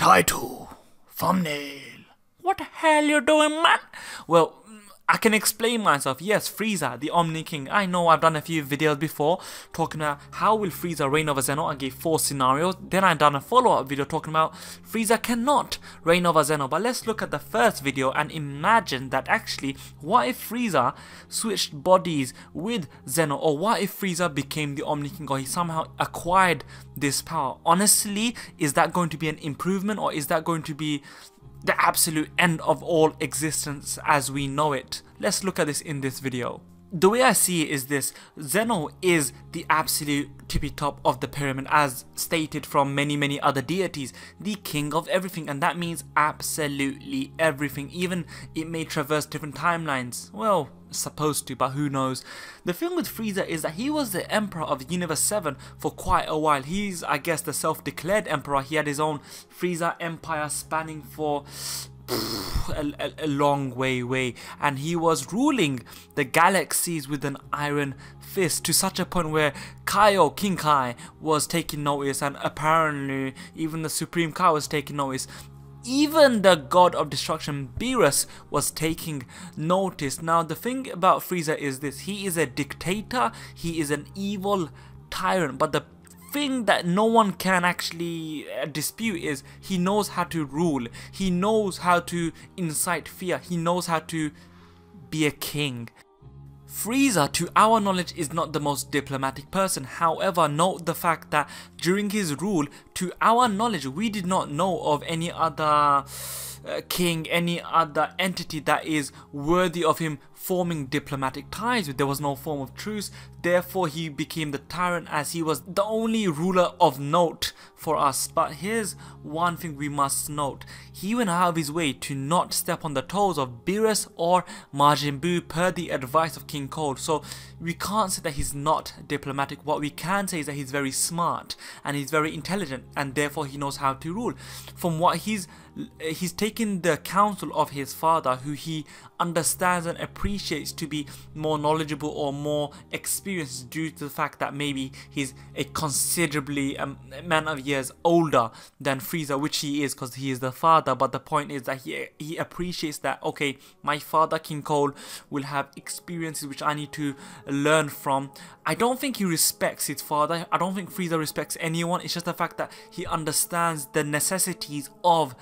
Title, thumbnail. What the hell you doing, man? Well, I can explain myself. Yes, Frieza, the Omni King. I know I've done a few videos before talking about how will Frieza reign over Zeno. I gave 4 scenarios. Then I done a follow-up video talking about Frieza cannot reign over Zeno. But let's look at the first video and imagine that actually, what if Frieza switched bodies with Zeno? Or what if Frieza became the Omni King, or he somehow acquired this power? Honestly, is that going to be an improvement, or is that going to be the absolute end of all existence as we know it? Let's look at this in this video. The way I see it is this: Zeno is the absolute tippy top of the pyramid, as stated from many other deities, the king of everything, and that means absolutely everything. Even it may traverse different timelines. Well, supposed to, but who knows. The thing with Frieza is that he was the emperor of Universe 7 for quite a while. He's, I guess, the self-declared emperor. He had his own Frieza empire spanning for a long way, and he was ruling the galaxies with an iron fist, to such a point where King Kai was taking notice, and apparently even the Supreme Kai was taking notice. Even the god of destruction Beerus was taking notice. Now the thing about Frieza is this: he is a dictator, he is an evil tyrant, but the thing that no one can actually dispute is he knows how to rule, he knows how to incite fear, he knows how to be a king. Frieza, to our knowledge, is not the most diplomatic person. However, note the fact that during his rule, to our knowledge, we did not know of any other king, any other entity that is worthy of him forming diplomatic ties with. There was no form of truce, therefore he became the tyrant, as he was the only ruler of note for us. But here's one thing we must note: he went out of his way to not step on the toes of Beerus or Majin Buu per the advice of King Cold. So we can't say that he's not diplomatic. What we can say is that he's very smart and he's very intelligent, and therefore he knows how to rule. From what he's taken the counsel of his father, who he understands and appreciates to be more knowledgeable or more experienced, due to the fact that maybe he's a considerably man of years older than Frieza, which he is because he is the father. But the point is that he appreciates that, okay, my father King Cold will have experiences which I need to learn from. I don't think he respects his father. I don't think Frieza respects anyone. It's just the fact that he understands the necessities of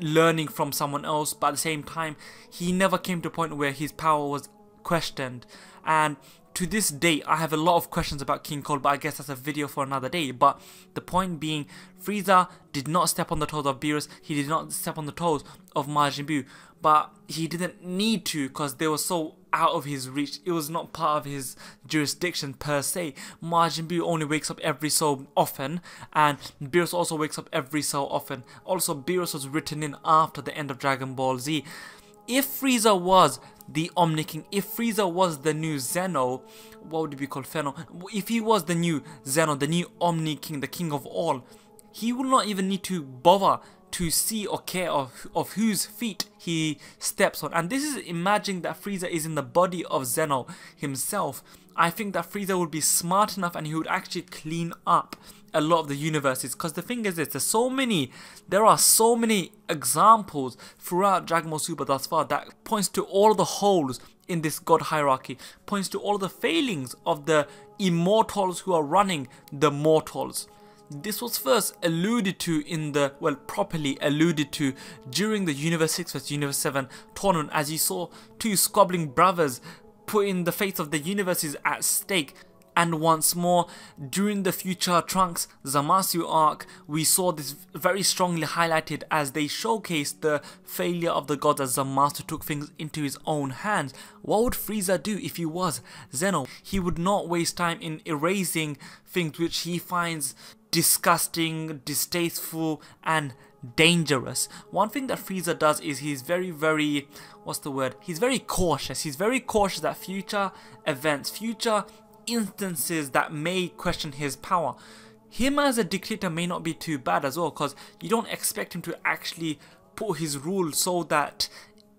learning from someone else, but at the same time he never came to a point where his power was questioned. And to this day I have a lot of questions about King Cold, but I guess that's a video for another day. But the point being, Frieza did not step on the toes of Beerus, he did not step on the toes of Majin Buu, but he didn't need to because they were so out of his reach. It was not part of his jurisdiction per se. Majin Buu only wakes up every so often, and Beerus also wakes up every so often. Also, Beerus was written in after the end of Dragon Ball Z. If Frieza was the Omni King, if Frieza was the new Zeno, what would it be called? Feno? If he was the new Zeno, the new Omni King, the king of all, he would not even need to bother to see or care of whose feet he steps on. And this is imagining that Frieza is in the body of Zeno himself. I think that Frieza would be smart enough and he would actually clean up a lot of the universes, because the thing is this: there are so many examples throughout Dragon Ball Super thus far that points to all the holes in this god hierarchy, points to all the failings of the immortals who are running the mortals. This was first alluded to in the, well, properly alluded to during the Universe 6 vs Universe 7 tournament, as you saw 2 squabbling brothers putting the fate of the universes at stake. And once more, during the Future Trunks Zamasu arc, we saw this very strongly highlighted as they showcased the failure of the gods, as Zamasu took things into his own hands. What would Frieza do if he was Zeno? He would not waste time in erasing things which he finds disgusting, distasteful and dangerous. One thing that Frieza does is he's very he's very cautious. He's very cautious that future events, future instances that may question his power. Him as a dictator may not be too bad as well, because you don't expect him to actually put his rule so that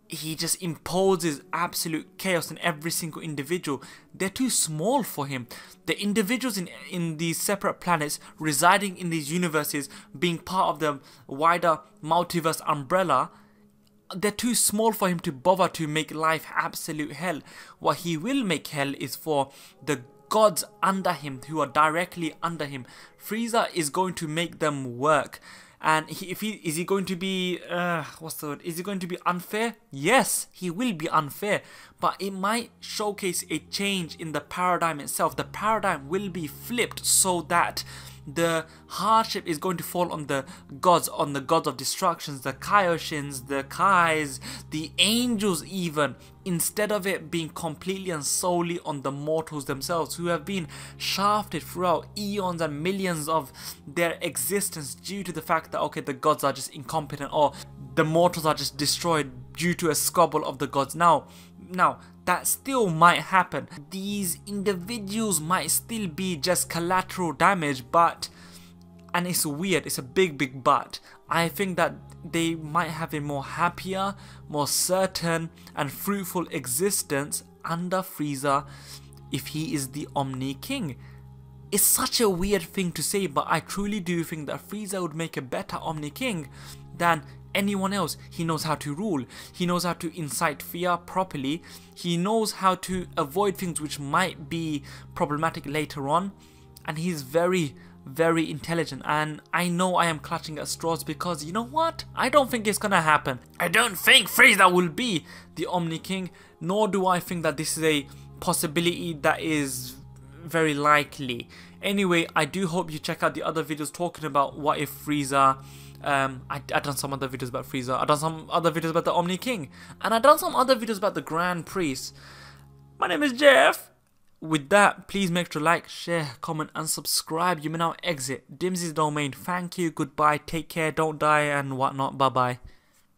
he just imposes absolute chaos on every single individual. They're too small for him. The individuals in these separate planets, residing in these universes, being part of the wider multiverse umbrella, they're too small for him to bother to make life absolute hell. What he will make hell is for the gods under him, who are directly under him. Frieza is going to make them work. And is he going to be, what's the word? Is he going to be unfair? Yes, he will be unfair. But it might showcase a change in the paradigm itself. The paradigm will be flipped so that the hardship is going to fall on the gods of destructions, the Kaioshins, the Kais, the angels even, instead of it being completely and solely on the mortals themselves, who have been shafted throughout eons and millions of their existence due to the fact that, okay, the gods are just incompetent, or the mortals are just destroyed due to a squabble of the gods. Now, that still might happen. These individuals might still be just collateral damage, but, and it's weird, it's a big but, I think that they might have a more happier, more certain and fruitful existence under Frieza if he is the Omni King. It's such a weird thing to say, but I truly do think that Frieza would make a better Omni King than anyone else. He knows how to rule, he knows how to incite fear properly, he knows how to avoid things which might be problematic later on, and he's very intelligent. And I know I am clutching at straws because, you know what, I don't think it's gonna happen. I don't think Frieza will be the Omni King, nor do I think that this is a possibility that is very likely. Anyway, I do hope you check out the other videos talking about what if Frieza. I done some other videos about Frieza, I done some other videos about the Omni King, and I done some other videos about the Grand Priest. My name is Jeff. With that, please make sure to like, share, comment and subscribe. You may now exit Dimsy's domain. Thank you, goodbye, take care, don't die and whatnot. Bye bye.